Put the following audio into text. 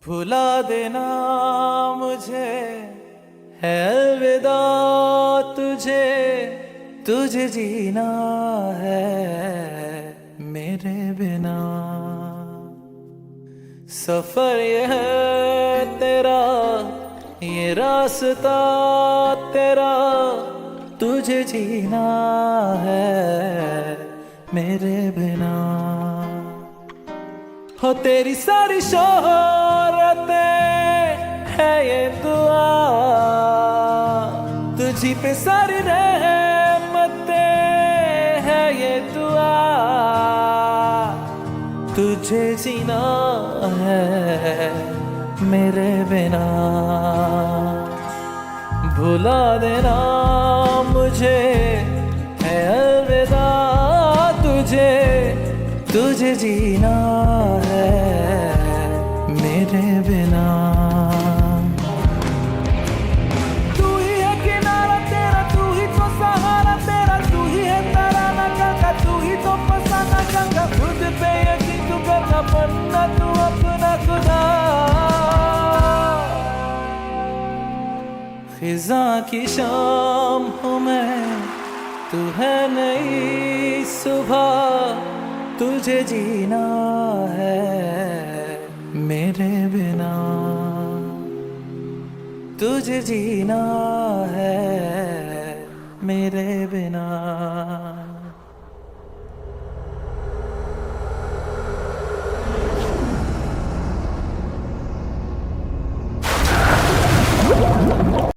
भुला देना मुझे है अलविदा तुझे, तुझे जीना है मेरे बिना। सफर ये है तेरा, ये रास्ता तेरा, तुझे जीना है मेरे बिना। हो तेरी सारी शोहरतें है ये दुआ, तुझी पे सारी रहमतें है ये दुआ, तुझे जीना है मेरे बिना। भुला देना मुझे है अलविदा तुझे, तुझे जीना है मेरे बिना। तू ही है किनारा तेरा, तू ही तो सहारा तेरा, तू ही है तराना गंगा, तू ही तो फसाना गंगा। खुद पे यकीन तू करना, बनना तू अपना खुदा। फिजा की शाम हूँ मैं, तू है नई सुबह, तुझे जीना है मेरे बिना, तुझे जीना है मेरे बिना।